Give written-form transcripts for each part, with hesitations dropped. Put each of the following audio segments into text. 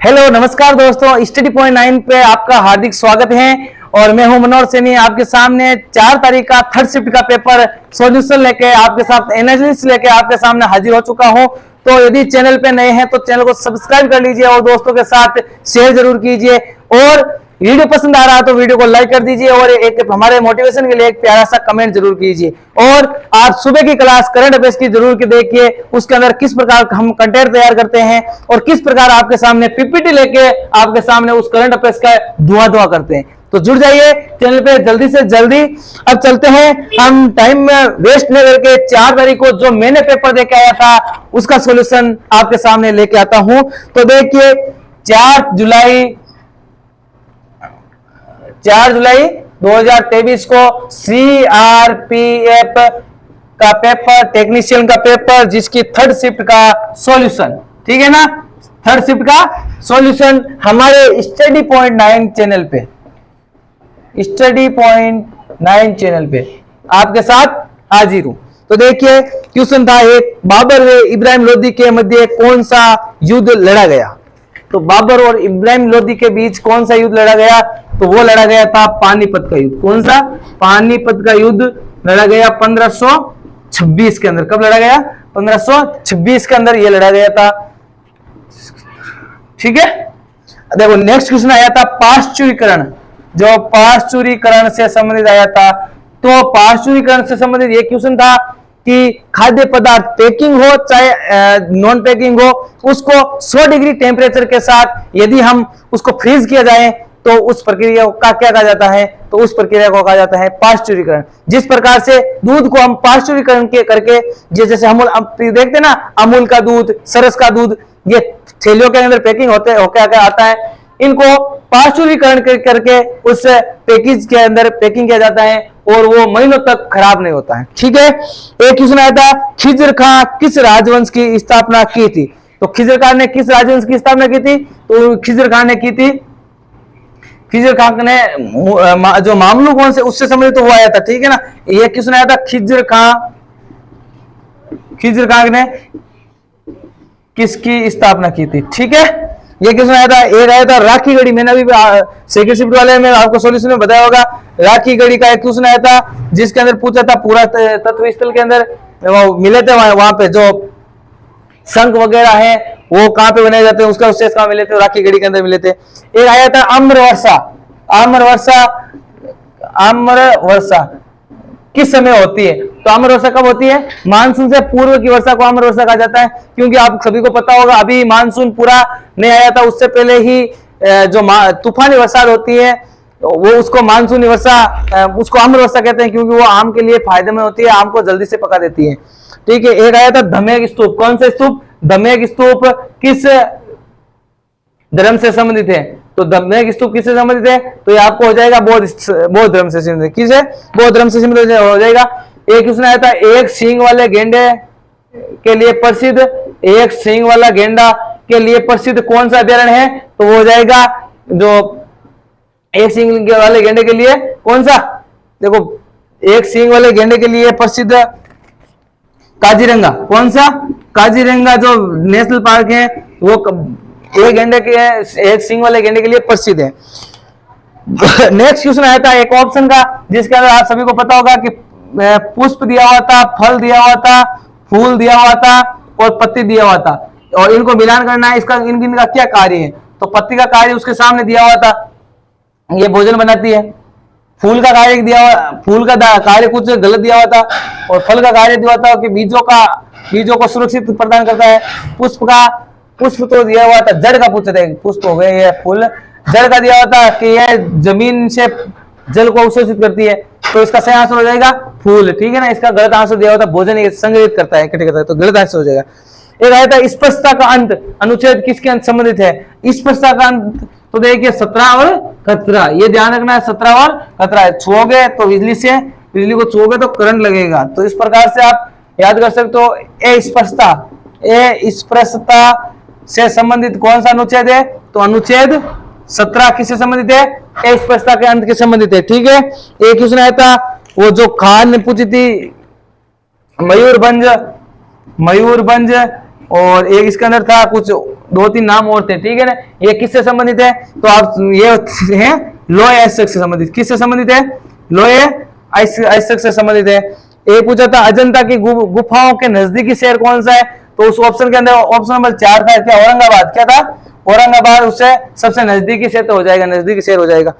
Hello नमस्कार दोस्तों, study point 9 पे आपका हार्दिक स्वागत है। और मैं हूं मनोहर सैनी, आपके सामने 4 तारीख का थर्ड शिफ्ट का पेपर सॉल्यूशन लेके आपके साथ एनालिसिस लेके आपके सामने हाजिर हो चुका हूं। तो यदि चैनल पे नए हैं तो चैनल को सब्सक्राइब कर लीजिए और दोस्तों के साथ शेयर जरूर कीजिए। और वीडियो पसंद आ रहा है तो वीडियो को लाइक कर दीजिए और एक हमारे मोटिवेशन के लिए एक प्यारा सा कमेंट जरूर कीजिए। और आप सुबह की क्लास करंट अफेयर्स की जरूर के देखिए, उसके अंदर किस प्रकार हम कंटेंट तैयार करते हैं और किस प्रकार आपके सामने पीपीटी लेके आपके सामने उस करंट अफेयर्स का धुआं करते हैं। तो जुड़ जाइए चैनल पे जल्दी से जल्दी। अब चलते हैं, हम टाइम वेस्ट नहीं करके 4 तारीख को जो मैंने पेपर देके आया था उसका सॉल्यूशन आपके सामने लेके आता हूं। तो देखिए 4 जुलाई 2023 को सीआरपीएफ का पेपर, टेक्नीशियन का पेपर, जिसकी थर्ड शिफ्ट का सॉल्यूशन, ठीक है ना, थर्ड शिफ्ट का सॉल्यूशन हमारे स्टडी पॉइंट 9 चैनल पे, स्टडी पॉइंट 9 चैनल पे आपके साथ हाजिर हूं। तो देखिए क्वेश्चन था एक, बाबर व इब्राहिम लोदी के मध्य कौन सा युद्ध लड़ा गया। तो बाबर और इब्राहिम लोदी के बीच कौन सा युद्ध लड़ा गया, तो वो लड़ा गया था पानीपत का युद्ध। कौन सा? पानीपत का युद्ध लड़ा गया 1526 के अंदर। कब लड़ा गया? 1526 के अंदर ये लड़ा गया था, ठीक है। देखो नेक्स्ट क्वेश्चन आया था पाश्चुरीकरण, जो पाश्चुरीकरण से संबंधित आया था। तो पाश्चुरीकरण से संबंधित ये क्वेश्चन था कि खाद्य पदार्थ पैकिंग हो चाहे नॉन पैकिंग हो, उसको 100 डिग्री टेम्परेचर के साथ यदि हम उसको फ्रीज किया जाए तो उस प्रक्रिया का क्या कहा जाता है, तो उस प्रक्रिया को कहा जाता है पाश्चुरीकरण। जिस प्रकार से दूध को हम पाश्चुरीकरण के करके, जैसे अमूल देखते ना, अमूल का दूध, सरस का दूध, ये थैलियों के अंदर पैकिंग होते होकर आता है, इनको पाश्चुरीकरण करके उस पैकेज के अंदर पैकिंग किया जाता है और वो महीनों तक खराब नहीं होता है, ठीक है। एक क्वेश्चन आया था, खिजर खां किस राजवंश की स्थापना की थी। तो खिजर खां ने किस राजवंश की स्थापना की थी, तो खिजर खां ने की थी, खिजर खां ने जो मामलू कौन से उससे संबंधित तो वो आया था, ठीक है ना। ये क्वेश्चन आया था खिजर खां ने किसकी स्थापना की थी, ठीक है। ये क्वेश्चन आया था। एक आया था राखी गढ़ी, मैंने अभी सेकंड शिफ्ट वाले में आपको सॉल्यूशन में बताया होगा। राखी गढ़ी का एक क्वेश्चन आया था जिसके अंदर पूछा था पूरा तत्व स्थल के अंदर वो मिले थे, वहां पे जो शंख वगैरह है वो कहां पे बनाए जाते हैं, उसका अवशेष कहां मिले थे, राखी गढ़ी के अंदर मिले थे। एक आया था आम्रवर्षा किस समय होती है। तो आम्र वर्षा कब होती है? मानसून से पूर्व की वर्षा को आम्र वर्षा कहा जाता है, क्योंकि आप सभी को पता होगा अभी मानसून पूरा नहीं आया था, उससे पहले ही जो तूफानी वर्षा होती है वो उसको मानसूनी वर्षा, उसको आम्र वर्षा कहते हैं, क्योंकि वो आम के लिए फायदेमंद होती है, आम को जल्दी से पका देती है, ठीक है। एक आया था धमेक स्तूप। कौन सा स्तूप? धमेक स्तूप किस धर्म से संबंधित है। तो धमेक स्तूप किससे संबंधित है, तो ये आपको हो जाएगा बौद्ध धर्म से संबंधित। किसे? बौद्ध धर्म से संबंधित हो जाएगा। एक क्वेश्चन आया था, एक सींग वाले गेंडे के लिए प्रसिद्ध, एक सींग वाला गेंडा के लिए प्रसिद्ध कौन सा अभयारण्य है, तो वो हो जाएगा जो एक सींग वाले गेंडे के लिए कौन सा, देखो एक सींग वाले गेंडे के लिए प्रसिद्ध काजीरंगा। कौन सा? काजीरंगा जो नेशनल पार्क है वो एक गेंडे के, एक सींग वाले गेंडे के लिए प्रसिद्ध है। नेक्स्ट क्वेश्चन आया था एक ऑप्शन का, जिसके अंदर आप सभी को पता होगा कि पुष्प दिया हुआ था, फल दिया हुआ था, फूल दिया हुआ था और पत्ती दिया हुआ था, और इनको मिलान करना है, इसका इनका क्या कार्य है। तो पत्ती का कार्य उसके सामने दिया हुआ था, ये भोजन बनाती है। फूल का कार्य दिया हुआ, फूल का कार्य कुछ गलत दिया हुआ था, और फल का कार्य दिया हुआ था कि बीजों को सुरक्षित प्रदान करता है। पुष्प तो दिया हुआ था, जड़ का पूछा था, पुष्प हो गए, ये फूल। जड़ का दिया हुआ था कि यह जमीन से जल को अवशोषित करती है, तो इसका सही आंसर हो जाएगा फूल, ठीक है ना। इसका गलत आंसर दिया हुआ था भोजन संग्रहित करता है, इकट्ठे करता है, तो गलत आंसर हो जाएगा। एक आया था स्पष्टता का अंत, अनुच्छेद किसके अंत संबंधित है। स्पष्टता का अंत तो देखिए 17 और 17, ये ध्यान रखना है, 17 और 17 छुओगे तो बिजली को छुओगे तो करंट लगेगा। तो इस प्रकार से आप याद कर सकते हो। स्पष्टता से संबंधित कौन सा अनुच्छेद है, तो अनुच्छेद 17 किससे संबंधित है? स्पष्टता के अंत के संबंधित है, ठीक है। एक क्वेश्चन आया था वो जो खान ने पूछी थी, मयूरभंज, और एक इसके अंदर था कुछ दो तीन नाम और थे, ठीक है ना। ये किससे संबंधित है, तो आप ये है लोहे आइसक से संबंधित। किससे संबंधित है, लोहे आइसक से संबंधित है। ये पूछा था अजंता की गुफाओं के नजदीकी शहर कौन सा है, तो उस ऑप्शन के अंदर ऑप्शन नंबर 4 था क्या, औरंगाबाद। क्या था, औरंगाबाद उससे सबसे नजदीकी शहर हो जाएगा, नजदीकी शहर हो जाएगा।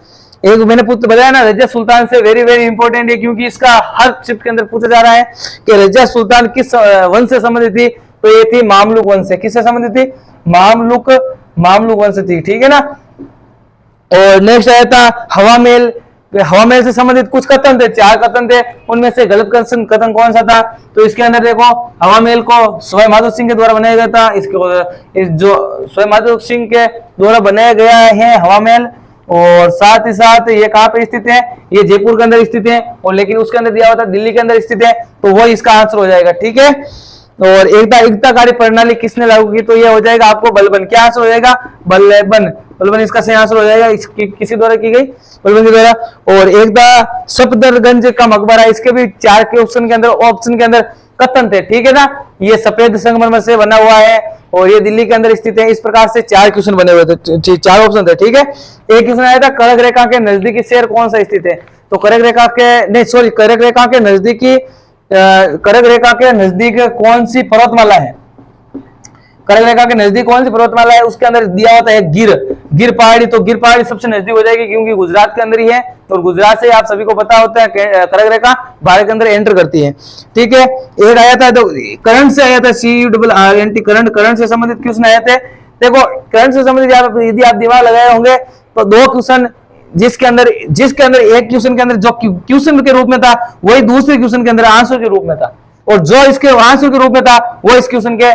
एक मैंने बताया ना रजिया सुल्तान से वेरी वेरी इंपॉर्टेंट है, क्योंकि इसका हर शिफ्ट के अंदर पूछा जा रहा है कि रजिया सुल्तान किस वंश से संबंधित थी, तो ये थी मामलुक वंश से। किससे संबंधित थी, मामलुक वंश थी, ठीक है ना। और नेक्स्ट आया था हवा महल। हवा महल से संबंधित कुछ कथन थे, 4 कथन थे, उनमें से गलत कथन कौन सा था, तो इसके अंदर देखो हवा महल को सवाई माधो सिंह के द्वारा बनाया गया था। इसके जो सवाई माधो सिंह के द्वारा बनाया गया है हवा महल, और साथ ही साथ ये कहाँ पे स्थित है, ये जयपुर के अंदर स्थित है, और लेकिन उसके अंदर दिया हुआ था दिल्ली के अंदर स्थित है, तो वो इसका आंसर हो जाएगा, ठीक है। और एकता कार्य प्रणाली किसने लागू की, तो ये हो जाएगा आपको बलबन। क्या आंसर हो जाएगा, बलबन इसका सही आंसर हो जाएगा। किसी द्वारा की गई, बलबन के द्वारा। और एकता सफदरगंज का मकबरा, इसके भी 4 के ऑप्शन के अंदर कथन थे, ठीक है ना। ये सफेद संगमरमर से बना हुआ है और ये दिल्ली के अंदर स्थित है। इस प्रकार से 4 क्वेश्चन बने हुए थे, 4 ऑप्शन थे, ठीक है। एक क्वेश्चन आया था कर्क रेखा के नजदीकी शहर कौन सा स्थित है, तो कर्क रेखा के नजदीकी कर्क रेखा के नजदीक कौन सी पर्वतमाला है, कर्क रेखा के नजदीक कौन सी पर्वतमाला है, उसके अंदर दिया होता है गिर पहाड़ी। तो गिर पहाड़ी सबसे नजदीक हो जाएगी, क्योंकि गुजरात के अंदर ही है, तो गुजरात से आप सभी को पता होता है कर्क रेखा भारत के अंदर एंटर करती है, ठीक है। एक आया था तो करंट से आया था, CURRENT करंट से संबंधित क्वेश्चन आए थे। देखो करंट से संबंधित यदि आप दिमाग लगाए होंगे तो 2 क्वेश्चन, जिसके अंदर एक क्वेश्चन के अंदर जो क्वेश्चन के रूप में था वही दूसरे क्वेश्चन के अंदर आंसर के रूप में था, और जो इसके आंसर के रूप में था वो इस क्वेश्चन के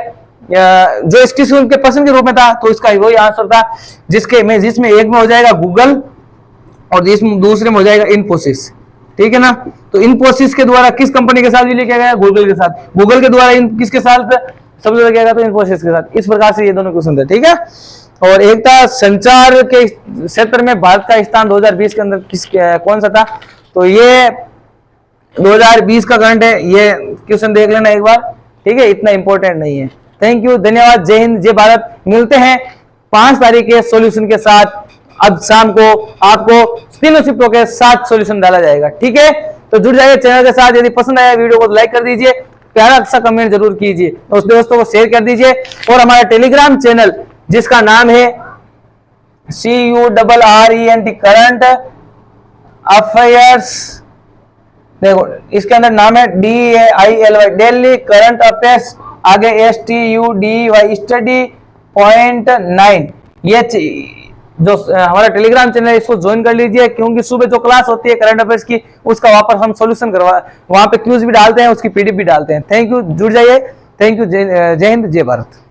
जो इस क्वेश्चन के प्रश्न के रूप में था, तो इसका वही आंसर था। जिसमें एक में हो जाएगा गूगल और दूसरे में हो जाएगा इन्फोसिस, ठीक है ना। तो इन्फोसिस के द्वारा किस कंपनी के साथ विलय किया गया, गूगल के साथ। गूगल के द्वारा किसके साथ सबसे ज्यादा किया गया, तो इन्फोसिस के साथ। इस प्रकार से ये दोनों क्वेश्चन थे, ठीक है। और एक था संचार के क्षेत्र में भारत का स्थान 2020 के अंदर कौन सा था, तो ये 2020 का करंट है, ये क्वेश्चन देख लेना एक बार, ठीक है, इतना इंपॉर्टेंट नहीं है। थैंक यू, धन्यवाद, जय हिंद, जय भारत। मिलते हैं 5 तारीख के सॉल्यूशन के साथ। अब शाम को आपको तीनों शिफ्टों के 7 सॉल्यूशन डाला जाएगा, ठीक है। तो जुड़ जाइए चैनल के साथ। यदि पसंद आया वीडियो को तो लाइक कर दीजिए, प्यारा सा कमेंट जरूर कीजिए, दोस्तों को शेयर कर दीजिए। और हमारा टेलीग्राम चैनल जिसका नाम है CURRENT करंट अफेयर्स, देखो इसके अंदर नाम है DAILY डेली करंट अफेयर्स, आगे STUDY स्टडी .9। ये जो हमारा टेलीग्राम चैनल है इसको ज्वाइन कर लीजिए, क्योंकि सुबह जो क्लास होती है करंट अफेयर्स की उसका वापस हम सॉल्यूशन वहां पे क्यूज भी डालते हैं, उसकी PDF भी डालते हैं। थैंक यू, जुड़ जाइए। थैंक यू, जय हिंद, जय भारत।